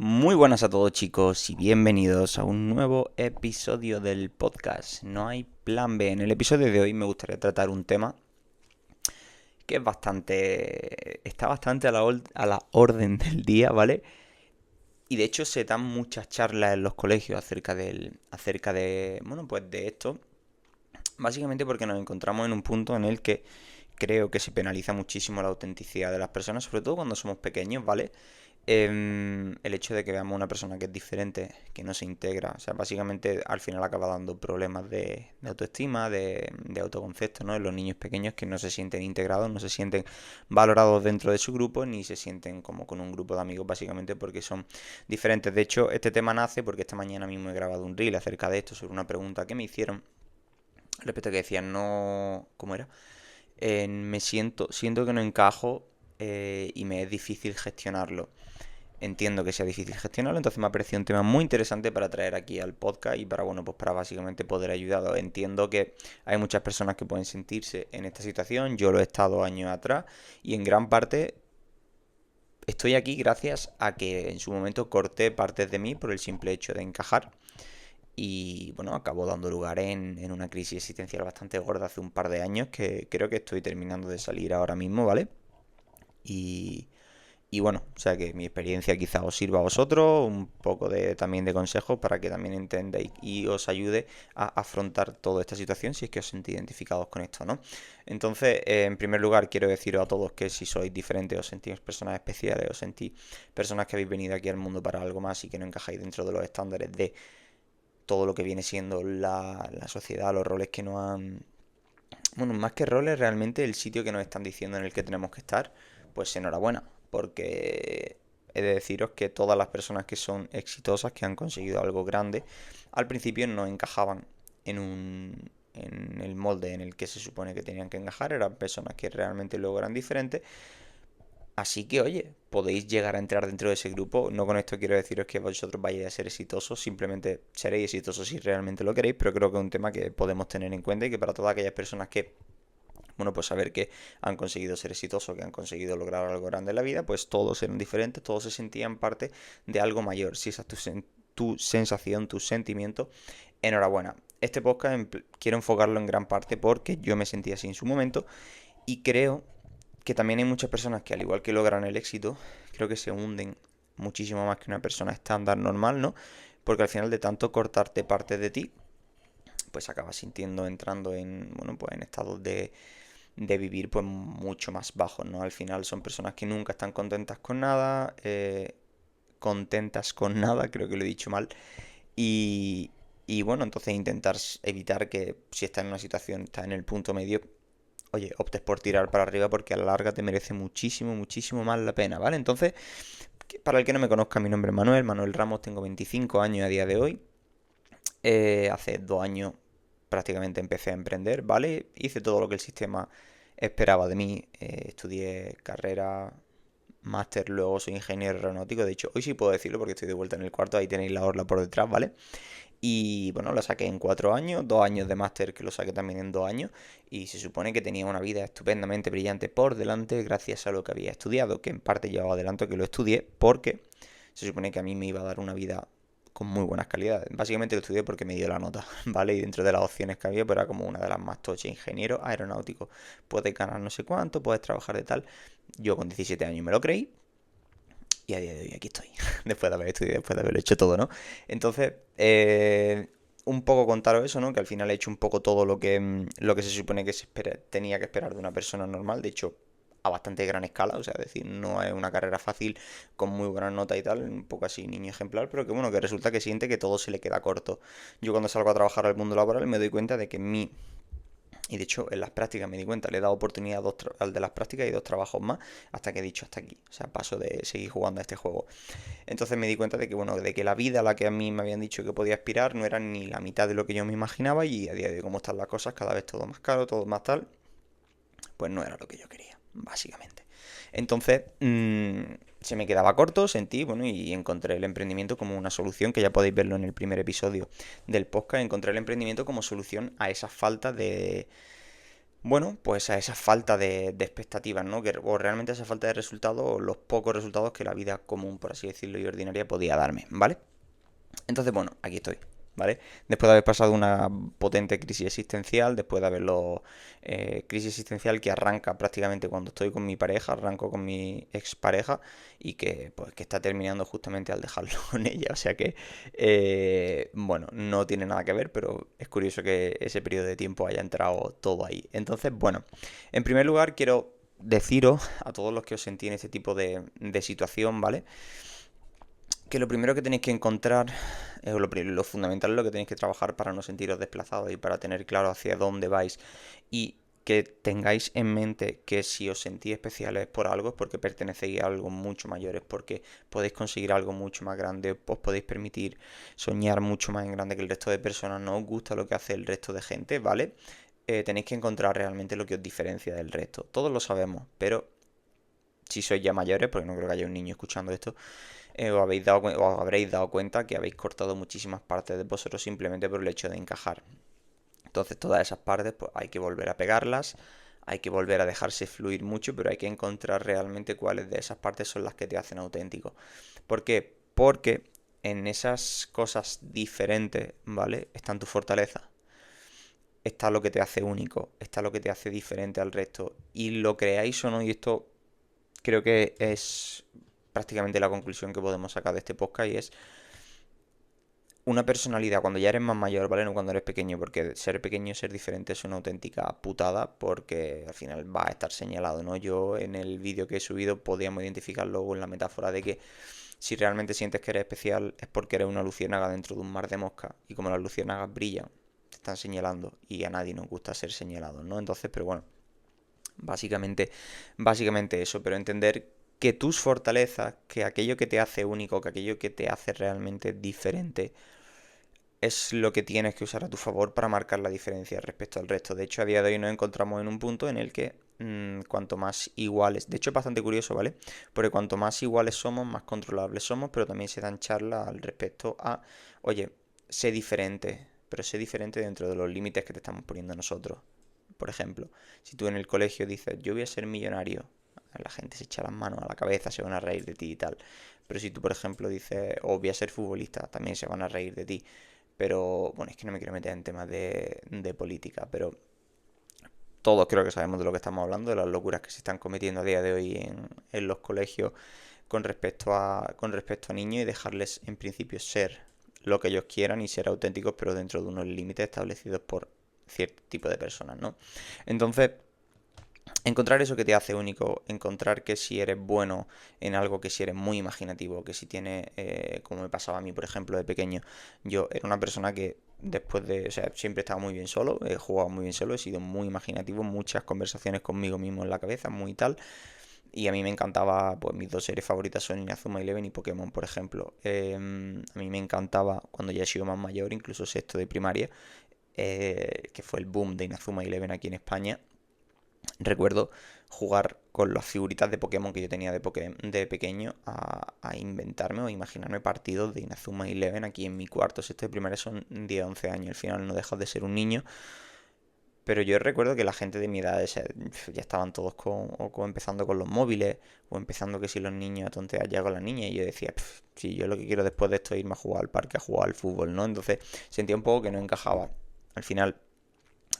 Muy buenas a todos chicos y bienvenidos a un nuevo episodio del podcast. No hay plan B. En el episodio de hoy me gustaría tratar un tema que es está bastante a la orden del día, ¿vale? Y de hecho se dan muchas charlas en los colegios bueno, pues de esto. Básicamente porque nos encontramos en un punto en el que creo que se penaliza muchísimo la autenticidad de las personas, sobre todo cuando somos pequeños, ¿vale? El hecho de que veamos una persona que es diferente, que no se integra, o sea, básicamente al final acaba dando problemas de autoestima, de autoconcepto, ¿no? En los niños pequeños que no se sienten integrados, no se sienten valorados dentro de su grupo, ni se sienten como con un grupo de amigos, básicamente porque son diferentes. De hecho, este tema nace porque esta mañana mismo he grabado un reel acerca de esto, sobre una pregunta que me hicieron respecto a que decían, no, ¿cómo era? Siento que no encajo y me es difícil gestionarlo. Entiendo que sea difícil gestionarlo, entonces me ha parecido un tema muy interesante para traer aquí al podcast y para, bueno, pues para básicamente poder ayudar. Entiendo que hay muchas personas que pueden sentirse en esta situación, yo lo he estado años atrás y en gran parte estoy aquí gracias a que en su momento corté partes de mí por el simple hecho de encajar y bueno, acabó dando lugar en una crisis existencial bastante gorda hace un par de años que creo que estoy terminando de salir ahora mismo, ¿vale? Y, y bueno, o sea que mi experiencia quizá os sirva a vosotros, un poco también de consejos para que también entendáis y os ayude a afrontar toda esta situación si es que os sentís identificados con esto, ¿no? Entonces, en primer lugar, quiero deciros a todos que si sois diferentes, os sentís personas especiales, os sentís personas que habéis venido aquí al mundo para algo más y que no encajáis dentro de los estándares de todo lo que viene siendo la sociedad, los roles que nos han... Bueno, más que roles, realmente el sitio que nos están diciendo en el que tenemos que estar, pues enhorabuena, porque he de deciros que todas las personas que son exitosas, que han conseguido algo grande, al principio no encajaban en el molde en el que se supone que tenían que encajar, eran personas que realmente luego eran diferentes. Así que, oye, podéis llegar a entrar dentro de ese grupo. No con esto quiero deciros que vosotros vayáis a ser exitosos, simplemente seréis exitosos si realmente lo queréis, pero creo que es un tema que podemos tener en cuenta y que para todas aquellas personas que, bueno, pues saber que han conseguido ser exitosos, que han conseguido lograr algo grande en la vida, pues todos eran diferentes, todos se sentían parte de algo mayor. Si esa es tu sensación, tu sentimiento, enhorabuena. Este podcast quiero enfocarlo en gran parte porque yo me sentía así en su momento y creo que también hay muchas personas que al igual que logran el éxito, creo que se hunden muchísimo más que una persona estándar normal, ¿no? Porque al final de tanto cortarte parte de ti, pues acabas sintiendo, entrando en, bueno, pues en estados de vivir pues mucho más bajos, ¿no? Al final son personas que nunca están contentas con nada, creo que lo he dicho mal, y, y bueno, entonces intentar evitar que si estás en una situación, estás en el punto medio, oye, optes por tirar para arriba porque a la larga te merece muchísimo, muchísimo más la pena, ¿vale? Entonces, para el que no me conozca, mi nombre es Manuel, Manuel Ramos, tengo 25 años a día de hoy. Hace 2 años prácticamente empecé a emprender, ¿vale? Hice todo lo que el sistema esperaba de mí. Estudié carrera, máster, luego soy ingeniero aeronáutico. De hecho, hoy sí puedo decirlo porque estoy de vuelta en el cuarto, ahí tenéis la orla por detrás, ¿vale? Y bueno, lo saqué en 4 años, 2 años de máster que lo saqué también en 2 años. Y se supone que tenía una vida estupendamente brillante por delante gracias a lo que había estudiado, que en parte llevaba adelanto que lo estudié porque se supone que a mí me iba a dar una vida con muy buenas calidades. Básicamente lo estudié porque me dio la nota, ¿vale? Y dentro de las opciones que había, pues era como una de las más tochas, ingeniero aeronáutico. Puedes ganar no sé cuánto, puedes trabajar de tal. Yo con 17 años me lo creí y a día de hoy aquí estoy, después de haber estudiado, después de haberlo hecho todo, ¿no? Entonces, un poco contaros eso, ¿no? Que al final he hecho un poco todo lo que se supone que tenía que esperar de una persona normal. De hecho, a bastante gran escala, o sea, es decir, no es una carrera fácil con muy buena nota y tal, un poco así niño ejemplar, pero que bueno, que resulta que siente que todo se le queda corto. Yo cuando salgo a trabajar al mundo laboral me doy cuenta de que mi y de hecho, en las prácticas me di cuenta, le he dado oportunidad al de las prácticas y 2 trabajos más, hasta que he dicho hasta aquí. O sea, paso de seguir jugando a este juego. Entonces me di cuenta de que, bueno, de que la vida a la que a mí me habían dicho que podía aspirar no era ni la mitad de lo que yo me imaginaba y a día de hoy, como están las cosas, cada vez todo más caro, todo más tal, pues no era lo que yo quería, básicamente. Entonces, se me quedaba corto, sentí, bueno, y encontré el emprendimiento como una solución, que ya podéis verlo en el primer episodio del podcast, encontré el emprendimiento como solución a esa falta bueno, pues a esa falta de expectativas, ¿no? O realmente a esa falta de resultados o los pocos resultados que la vida común, por así decirlo, y ordinaria podía darme, ¿vale? Entonces, bueno, aquí estoy, ¿vale? Después de haber pasado una potente crisis existencial, después de haberlo... crisis existencial que arranca prácticamente cuando estoy con mi pareja, arranco con mi expareja y que, pues, que está terminando justamente al dejarlo con ella. O sea que, bueno, no tiene nada que ver, pero es curioso que ese periodo de tiempo haya entrado todo ahí. Entonces, bueno, en primer lugar quiero deciros a todos los que os sentí en este tipo de situación, ¿vale? Que lo primero que tenéis que encontrar, lo fundamental es lo que tenéis que trabajar para no sentiros desplazados y para tener claro hacia dónde vais. Y que tengáis en mente que si os sentís especiales por algo es porque pertenecéis a algo mucho mayor, es porque podéis conseguir algo mucho más grande, os podéis permitir soñar mucho más en grande que el resto de personas, no os gusta lo que hace el resto de gente, ¿vale? Tenéis que encontrar realmente lo que os diferencia del resto. Todos lo sabemos, pero si sois ya mayores, porque no creo que haya un niño escuchando esto, os habréis dado cuenta que habéis cortado muchísimas partes de vosotros simplemente por el hecho de encajar. Entonces todas esas partes pues hay que volver a pegarlas, hay que volver a dejarse fluir mucho, pero hay que encontrar realmente cuáles de esas partes son las que te hacen auténtico. ¿Por qué? Porque en esas cosas diferentes, ¿vale? Están tus fortalezas. Está lo que te hace único, está lo que te hace diferente al resto. Y lo creáis o no, y esto creo que es prácticamente la conclusión que podemos sacar de este podcast y es una personalidad cuando ya eres más mayor, ¿vale? No cuando eres pequeño, porque ser pequeño y ser diferente es una auténtica putada porque al final va a estar señalado, ¿no? Yo en el vídeo que he subido podíamos identificarlo con la metáfora de que si realmente sientes que eres especial es porque eres una luciérnaga dentro de un mar de moscas y como las luciérnagas brillan, te están señalando y a nadie nos gusta ser señalados, ¿no? Entonces, pero bueno, básicamente, básicamente eso, pero entender que tus fortalezas, que aquello que te hace único, que aquello que te hace realmente diferente, es lo que tienes que usar a tu favor para marcar la diferencia respecto al resto. De hecho, a día de hoy nos encontramos en un punto en el que cuanto más iguales, de hecho es bastante curioso, ¿vale? Porque cuanto más iguales somos, más controlables somos, pero también se dan charlas al respecto a, oye, sé diferente, pero sé diferente dentro de los límites que te estamos poniendo nosotros. Por ejemplo, si tú en el colegio dices, yo voy a ser millonario, la gente se echa las manos a la cabeza, se van a reír de ti y tal. Pero si tú, por ejemplo, dices, o voy a ser futbolista, también se van a reír de ti. Pero bueno, es que no me quiero meter en temas de política, pero todos creo que sabemos de lo que estamos hablando, de las locuras que se están cometiendo a día de hoy en los colegios con respecto a niños y dejarles en principio ser lo que ellos quieran y ser auténticos, pero dentro de unos límites establecidos por cierto tipo de personas, ¿no? Entonces, encontrar eso que te hace único, encontrar que si eres bueno en algo, que si eres muy imaginativo, que si tienes, como me pasaba a mí, por ejemplo, de pequeño, yo era una persona que después de, o sea, siempre estaba muy bien solo, he jugado muy bien solo, he sido muy imaginativo, muchas conversaciones conmigo mismo en la cabeza, muy tal, y a mí me encantaba, pues mis dos series favoritas son Inazuma Eleven y Pokémon, por ejemplo. A mí me encantaba, cuando ya he sido más mayor, incluso sexto de primaria, que fue el boom de Inazuma Eleven aquí en España. Recuerdo jugar con las figuritas de Pokémon que yo tenía de pequeño a inventarme o imaginarme partidos de Inazuma Eleven aquí en mi cuarto. Sexto de primaria son 10 11 años. Al final no dejas de ser un niño. Pero yo recuerdo que la gente de mi edad ya estaban todos empezando con los móviles o empezando que si los niños a tontear ya con las niñas. Y yo decía, si yo lo que quiero después de esto es irme a jugar al parque, a jugar al fútbol, ¿no? Entonces sentía un poco que no encajaba. Al final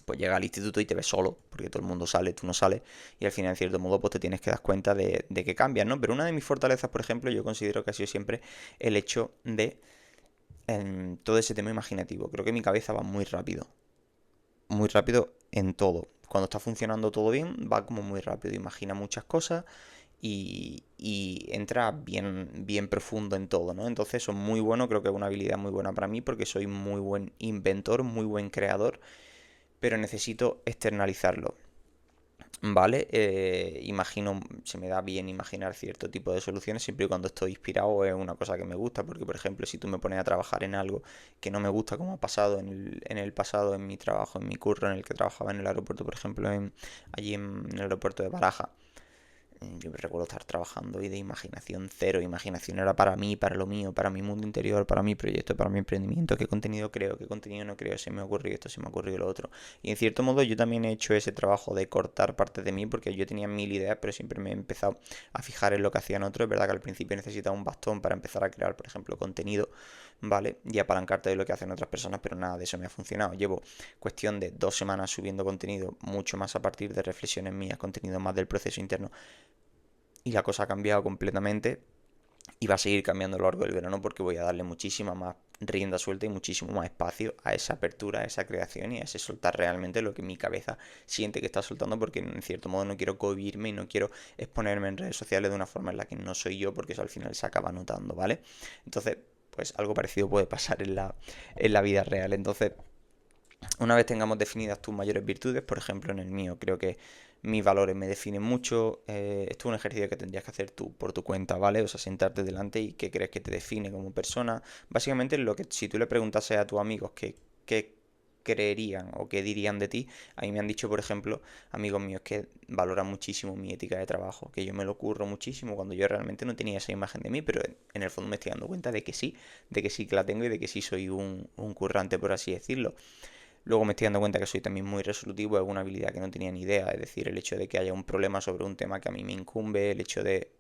pues llega al instituto y te ves solo, porque todo el mundo sale, tú no sales, y al final, en cierto modo, pues te tienes que dar cuenta de que cambias, ¿no? Pero una de mis fortalezas, por ejemplo, yo considero que ha sido siempre el hecho de todo ese tema imaginativo. Creo que mi cabeza va muy rápido en todo. Cuando está funcionando todo bien, va como muy rápido, imagina muchas cosas y entra bien, bien profundo en todo, ¿no? Entonces eso es muy bueno, creo que es una habilidad muy buena para mí porque soy muy buen inventor, muy buen creador, pero necesito externalizarlo. ¿Vale? Imagino, se me da bien imaginar cierto tipo de soluciones siempre y cuando estoy inspirado es una cosa que me gusta, porque por ejemplo si tú me pones a trabajar en algo que no me gusta, como ha pasado en el pasado, en mi trabajo, en mi curro, en el que trabajaba en el aeropuerto, por ejemplo, allí en el aeropuerto de Baraja, yo me recuerdo estar trabajando y de imaginación cero. Imaginación era para mí, para lo mío, para mi mundo interior, para mi proyecto, para mi emprendimiento. ¿Qué contenido creo? ¿Qué contenido no creo? Se me ocurrió esto, se me ocurrió lo otro. Y en cierto modo yo también he hecho ese trabajo de cortar partes de mí porque yo tenía mil ideas, pero siempre me he empezado a fijar en lo que hacían otros. Es verdad que al principio necesitaba un bastón para empezar a crear, por ejemplo, contenido, ¿vale? Y apalancarte de lo que hacen otras personas, pero nada de eso me ha funcionado. Llevo cuestión de 2 semanas subiendo contenido, mucho más a partir de reflexiones mías, contenido más del proceso interno. Y la cosa ha cambiado completamente y va a seguir cambiando a lo largo del verano porque voy a darle muchísima más rienda suelta y muchísimo más espacio a esa apertura, a esa creación y a ese soltar realmente lo que mi cabeza siente que está soltando, porque en cierto modo no quiero cohibirme y no quiero exponerme en redes sociales de una forma en la que no soy yo, porque eso al final se acaba notando, ¿vale? Entonces, pues algo parecido puede pasar en la vida real. Entonces, una vez tengamos definidas tus mayores virtudes, por ejemplo en el mío, creo que mis valores me definen mucho. Esto es un ejercicio que tendrías que hacer tú por tu cuenta, ¿vale? O sea, sentarte delante y qué crees que te define como persona. Básicamente, lo que si tú le preguntases a tus amigos qué creerían o qué dirían de ti, a mí me han dicho, por ejemplo, amigos míos que valoran muchísimo mi ética de trabajo, que yo me lo curro muchísimo cuando yo realmente no tenía esa imagen de mí, pero en el fondo me estoy dando cuenta de que sí que la tengo y de que sí soy un currante, por así decirlo. Luego me estoy dando cuenta que soy también muy resolutivo, es una habilidad que no tenía ni idea, es decir, el hecho de que haya un problema sobre un tema que a mí me incumbe, el hecho de,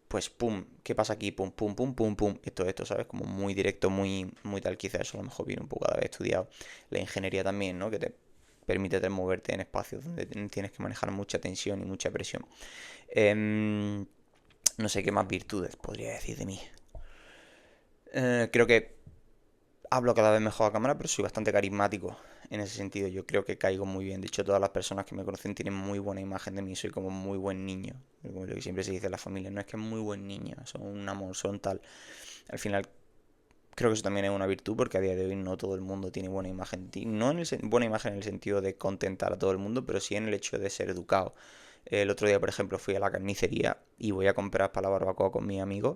pues, pum, ¿qué pasa aquí? Pum, pum, pum, pum, pum, esto, ¿sabes? Como muy directo, muy tal, quizás eso a lo mejor viene un poco de haber estudiado la ingeniería también, ¿no? Que te permite moverte en espacios donde tienes que manejar mucha tensión y mucha presión. No sé qué más virtudes podría decir de mí. Creo que hablo cada vez mejor a cámara, pero soy bastante carismático en ese sentido. Yo creo que caigo muy bien. De hecho, todas las personas que me conocen tienen muy buena imagen de mí. Soy como muy buen niño. Como lo que siempre se dice en la familia. No es que es muy buen niño, son un amor, son tal. Al final, creo que eso también es una virtud porque a día de hoy no todo el mundo tiene buena imagen de ti. No en buena imagen en el sentido de contentar a todo el mundo, pero sí en el hecho de ser educado. El otro día, por ejemplo, fui a la carnicería y voy a comprar para la barbacoa con mi amigo.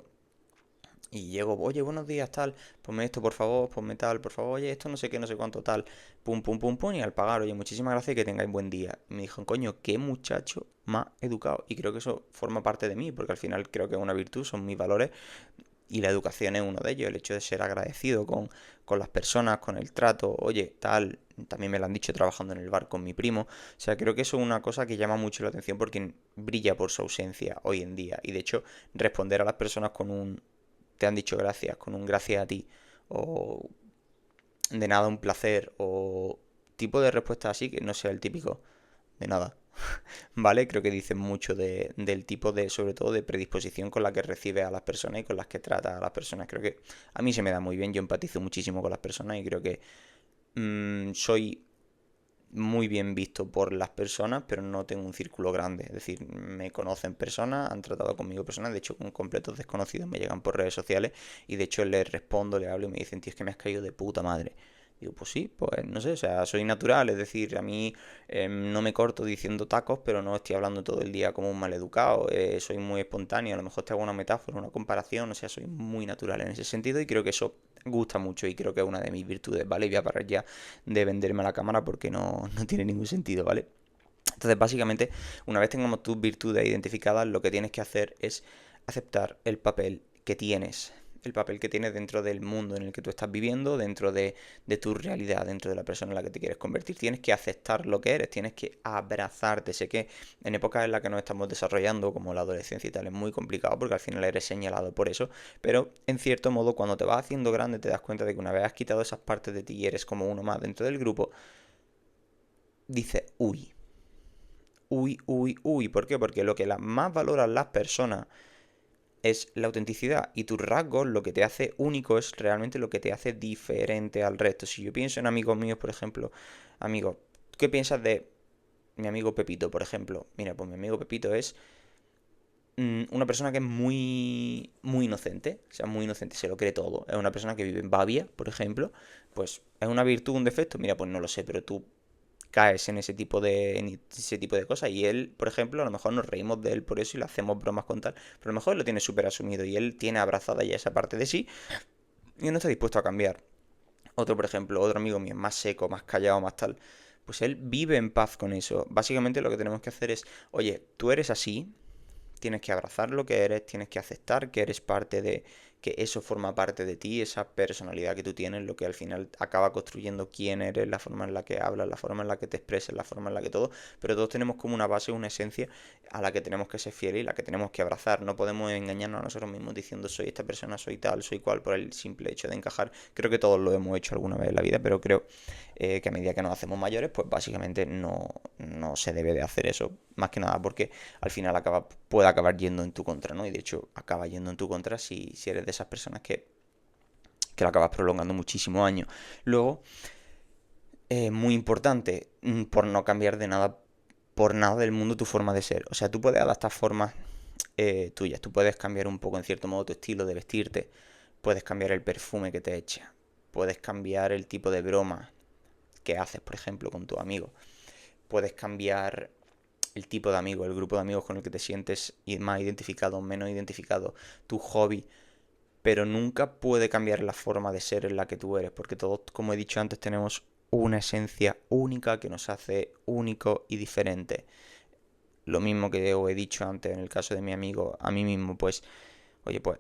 Y llego, oye, buenos días, tal, ponme esto, por favor, ponme tal, por favor, oye, esto no sé qué, no sé cuánto, tal, pum, pum, pum, pum, y al pagar, oye, muchísimas gracias y que tengáis buen día. Y me dijo, coño, qué muchacho más educado. Y creo que eso forma parte de mí, porque al final creo que es una virtud, son mis valores, y la educación es uno de ellos, el hecho de ser agradecido con las personas, con el trato, oye, tal, también me lo han dicho trabajando en el bar con mi primo. O sea, creo que eso es una cosa que llama mucho la atención porque brilla por su ausencia hoy en día. Y de hecho, responder a las personas con un te han dicho gracias, con un gracias a ti, o de nada, un placer, o tipo de respuesta así que no sea el típico de nada. ¿Vale? Creo que dicen mucho del tipo de, sobre todo, de predisposición con la que recibe a las personas y con las que trata a las personas. Creo que a mí se me da muy bien, yo empatizo muchísimo con las personas y creo que soy muy bien visto por las personas, pero no tengo un círculo grande. Es decir, me conocen personas, han tratado conmigo personas, de hecho con completos desconocidos me llegan por redes sociales y de hecho les respondo, les hablo y me dicen, tío, es que me has caído de puta madre. Digo, pues sí, pues no sé, o sea, soy natural, es decir, a mí no me corto diciendo tacos, pero no estoy hablando todo el día como un maleducado, soy muy espontáneo, a lo mejor te hago una metáfora, una comparación, o sea, soy muy natural en ese sentido y creo que eso gusta mucho y creo que es una de mis virtudes, ¿vale? Y voy a parar ya de venderme a la cámara porque no tiene ningún sentido, ¿vale? Entonces, básicamente, una vez tengamos tus virtudes identificadas, lo que tienes que hacer es aceptar el papel que tienes. El papel que tienes dentro del mundo en el que tú estás viviendo, dentro de tu realidad, dentro de la persona en la que te quieres convertir. Tienes que aceptar lo que eres, tienes que abrazarte. Sé que en épocas en las que nos estamos desarrollando, como la adolescencia y tal, es muy complicado porque al final eres señalado por eso. Pero en cierto modo, cuando te vas haciendo grande, te das cuenta de que una vez has quitado esas partes de ti y eres como uno más dentro del grupo, dices, uy. Uy, uy, uy. ¿Por qué? Porque lo que más valoran las personas es la autenticidad y tus rasgos, lo que te hace único es realmente lo que te hace diferente al resto. Si yo pienso en amigos míos, por ejemplo, amigos, ¿qué piensas de mi amigo Pepito, por ejemplo? Mira, pues mi amigo Pepito es una persona que es muy, muy inocente, o sea, muy inocente, se lo cree todo. Es una persona que vive en Bavia, por ejemplo, pues es una virtud, un defecto, mira, pues no lo sé, pero tú caes en ese tipo de cosas. Y él, por ejemplo, a lo mejor nos reímos de él por eso y le hacemos bromas con tal, pero a lo mejor él lo tiene súper asumido y él tiene abrazada ya esa parte de sí y no está dispuesto a cambiar. Otro, por ejemplo, otro amigo mío, más seco, más callado, más tal, pues él vive en paz con eso. Básicamente lo que tenemos que hacer es, oye, tú eres así, tienes que abrazar lo que eres, tienes que aceptar que eres parte de, que eso forma parte de ti, esa personalidad que tú tienes, lo que al final acaba construyendo quién eres, la forma en la que hablas, la forma en la que te expresas, la forma en la que todo, pero todos tenemos como una base, una esencia a la que tenemos que ser fieles y la que tenemos que abrazar. No podemos engañarnos a nosotros mismos diciendo soy esta persona, soy tal, soy cual, por el simple hecho de encajar. Creo que todos lo hemos hecho alguna vez en la vida, pero creo que a medida que nos hacemos mayores, pues básicamente no se debe de hacer eso. Más que nada porque al final puede acabar yendo en tu contra, ¿no? Y de hecho acaba yendo en tu contra si eres de esas personas que lo acabas prolongando muchísimos años. Luego, muy importante, por no cambiar de nada, por nada del mundo tu forma de ser. O sea, tú puedes adaptar formas tuyas, tú puedes cambiar un poco en cierto modo tu estilo de vestirte, puedes cambiar el perfume que te echas, puedes cambiar el tipo de broma que haces, por ejemplo, con tu amigo, puedes cambiar el tipo de amigo, el grupo de amigos con el que te sientes más identificado o menos identificado, tu hobby, pero nunca puede cambiar la forma de ser en la que tú eres, porque todos, como he dicho antes, tenemos una esencia única que nos hace único y diferente. Lo mismo que os he dicho antes en el caso de mi amigo, a mí mismo, pues, oye, pues,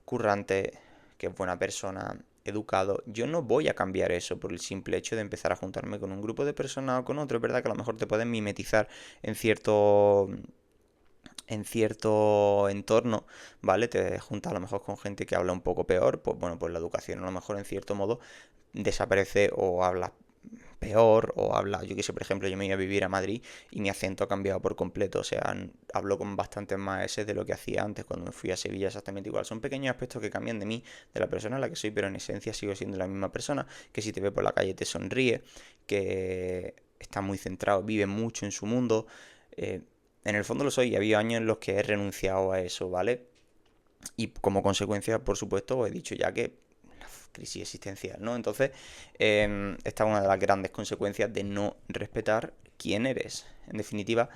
currante, que es buena persona, educado, yo no voy a cambiar eso por el simple hecho de empezar a juntarme con un grupo de personas o con otro. Es verdad que a lo mejor te pueden mimetizar en cierto entorno, ¿vale? Te juntas a lo mejor con gente que habla un poco peor, pues bueno, pues la educación a lo mejor en cierto modo desaparece o habla peor o habla, yo que sé, por ejemplo, yo me iba a vivir a Madrid y mi acento ha cambiado por completo, o sea, hablo con bastantes más S de lo que hacía antes cuando me fui a Sevilla exactamente igual. Son pequeños aspectos que cambian de mí, de la persona a la que soy, pero en esencia sigo siendo la misma persona, que si te ve por la calle te sonríe, que está muy centrado, vive mucho en su mundo. eh, en el fondo lo soy y había años en los que he renunciado a eso, ¿vale? Y como consecuencia, por supuesto, os he dicho ya que la crisis existencial, ¿no? Entonces, esta es una de las grandes consecuencias de no respetar quién eres. En definitiva,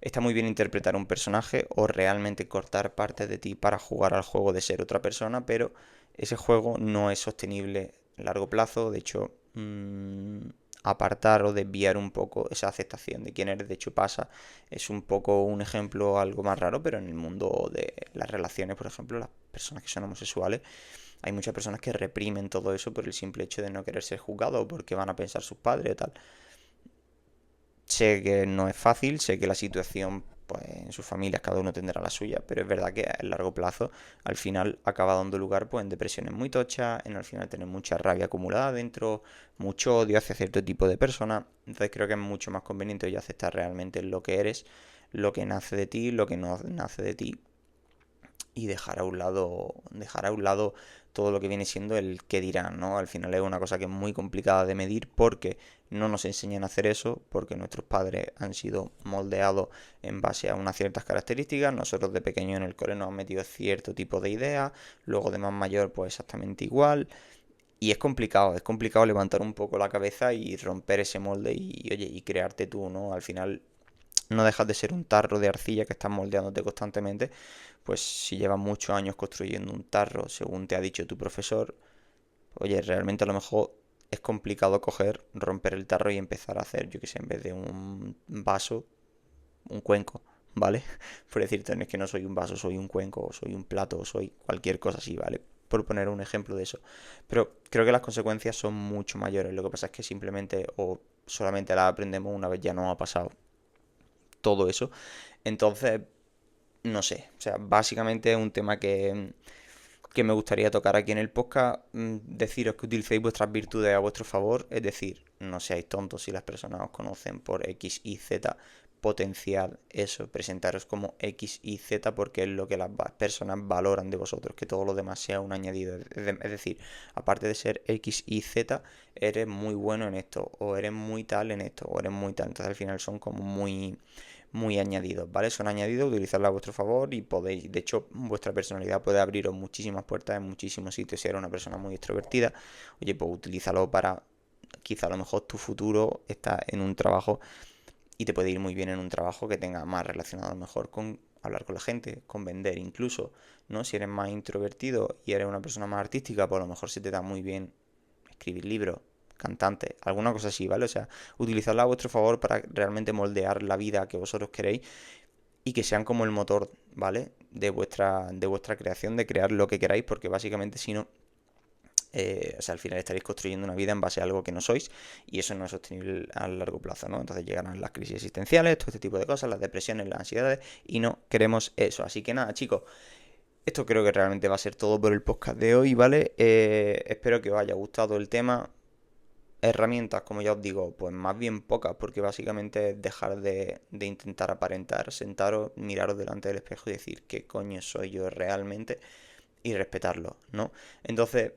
está muy bien interpretar un personaje o realmente cortar partes de ti para jugar al juego de ser otra persona, pero ese juego no es sostenible a largo plazo. De hecho, apartar o desviar un poco esa aceptación de quién eres, de hecho pasa, es un poco un ejemplo algo más raro, pero en el mundo de las relaciones, por ejemplo, las personas que son homosexuales, hay muchas personas que reprimen todo eso por el simple hecho de no querer ser juzgado o porque van a pensar sus padres o tal. Sé que no es fácil, sé que la situación, pues en sus familias cada uno tendrá la suya, pero es verdad que a largo plazo al final acaba dando lugar pues en depresiones muy tochas, en al final tener mucha rabia acumulada dentro, mucho odio hacia cierto tipo de personas. Entonces creo que es mucho más conveniente ya aceptar realmente lo que eres, lo que nace de ti, lo que no nace de ti y dejar a un lado todo lo que viene siendo el qué dirán, ¿no? Al final es una cosa que es muy complicada de medir porque no nos enseñan a hacer eso, porque nuestros padres han sido moldeados en base a unas ciertas características, nosotros de pequeños en el cole nos han metido cierto tipo de ideas, luego de más mayor pues exactamente igual. Y es complicado levantar un poco la cabeza y romper ese molde y, oye, y crearte tú, ¿no? Al final no dejas de ser un tarro de arcilla que estás moldeándote constantemente, pues si llevas muchos años construyendo un tarro, según te ha dicho tu profesor, oye, realmente a lo mejor es complicado coger, romper el tarro y empezar a hacer, yo que sé, en vez de un vaso, un cuenco, ¿vale? Por decirte, no es que no soy un vaso, soy un cuenco, soy un plato, soy cualquier cosa así, ¿vale? Por poner un ejemplo de eso. Pero creo que las consecuencias son mucho mayores. Lo que pasa es que simplemente o solamente las aprendemos una vez ya nos ha pasado todo eso. Entonces, no sé. O sea, básicamente es un tema que me gustaría tocar aquí en el podcast. Deciros que utilicéis vuestras virtudes a vuestro favor. Es decir, no seáis tontos si las personas os conocen por X y Z. Potenciar eso, presentaros como X y Z porque es lo que las personas valoran de vosotros, que todo lo demás sea un añadido. Es decir, aparte de ser X y Z, eres muy bueno en esto, o eres muy tal en esto, o eres muy tal. Entonces al final son como muy añadidos, ¿vale? Son añadidos, utilizarlos a vuestro favor y podéis, de hecho, vuestra personalidad puede abriros muchísimas puertas en muchísimos sitios. Si eres una persona muy extrovertida, oye, pues utilízalo para, quizá a lo mejor tu futuro está en un trabajo y te puede ir muy bien en un trabajo que tenga más relacionado a lo mejor con hablar con la gente, con vender incluso, ¿no? Si eres más introvertido y eres una persona más artística, pues a lo mejor se te da muy bien escribir libros, cantante, alguna cosa así, ¿vale? O sea, utilizarla a vuestro favor para realmente moldear la vida que vosotros queréis y que sean como el motor, ¿vale? De vuestra creación, de crear lo que queráis, porque básicamente si no, o sea, al final estaréis construyendo una vida en base a algo que no sois y eso no es sostenible a largo plazo, ¿no? Entonces llegarán las crisis existenciales, todo este tipo de cosas, las depresiones, las ansiedades y no queremos eso. Así que nada, chicos, esto creo que realmente va a ser todo por el podcast de hoy, ¿vale? Espero que os haya gustado el tema. Herramientas, como ya os digo, pues más bien pocas, porque básicamente es dejar de intentar aparentar, sentaros, miraros delante del espejo y decir qué coño soy yo realmente y respetarlo, ¿no? Entonces,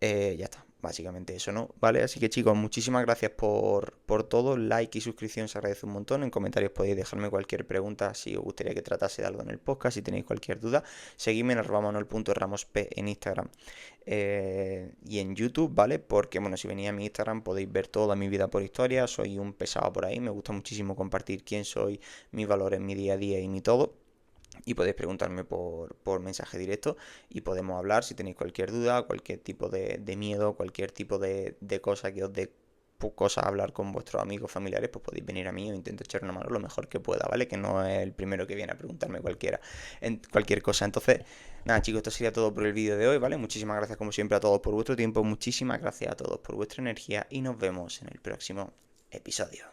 ya está, básicamente eso, ¿no? ¿Vale? Así que chicos, muchísimas gracias por todo. Like y suscripción se agradece un montón. En comentarios podéis dejarme cualquier pregunta si os gustaría que tratase de algo en el podcast, si tenéis cualquier duda. Seguidme en @manuel.ramosp en Instagram y en YouTube, ¿vale? Porque, bueno, si venís a mi Instagram podéis ver toda mi vida por historia. Soy un pesado por ahí. Me gusta muchísimo compartir quién soy, mis valores, mi día a día y mi todo. Y podéis preguntarme por mensaje directo y podemos hablar si tenéis cualquier duda, cualquier tipo de miedo, cualquier tipo de cosa que os dé cosas a hablar con vuestros amigos, familiares, pues podéis venir a mí o intento echar una mano lo mejor que pueda, ¿vale? Que no es el primero que viene a preguntarme en cualquier cosa. Entonces, nada chicos, esto sería todo por el vídeo de hoy, ¿vale? Muchísimas gracias como siempre a todos por vuestro tiempo, muchísimas gracias a todos por vuestra energía y nos vemos en el próximo episodio.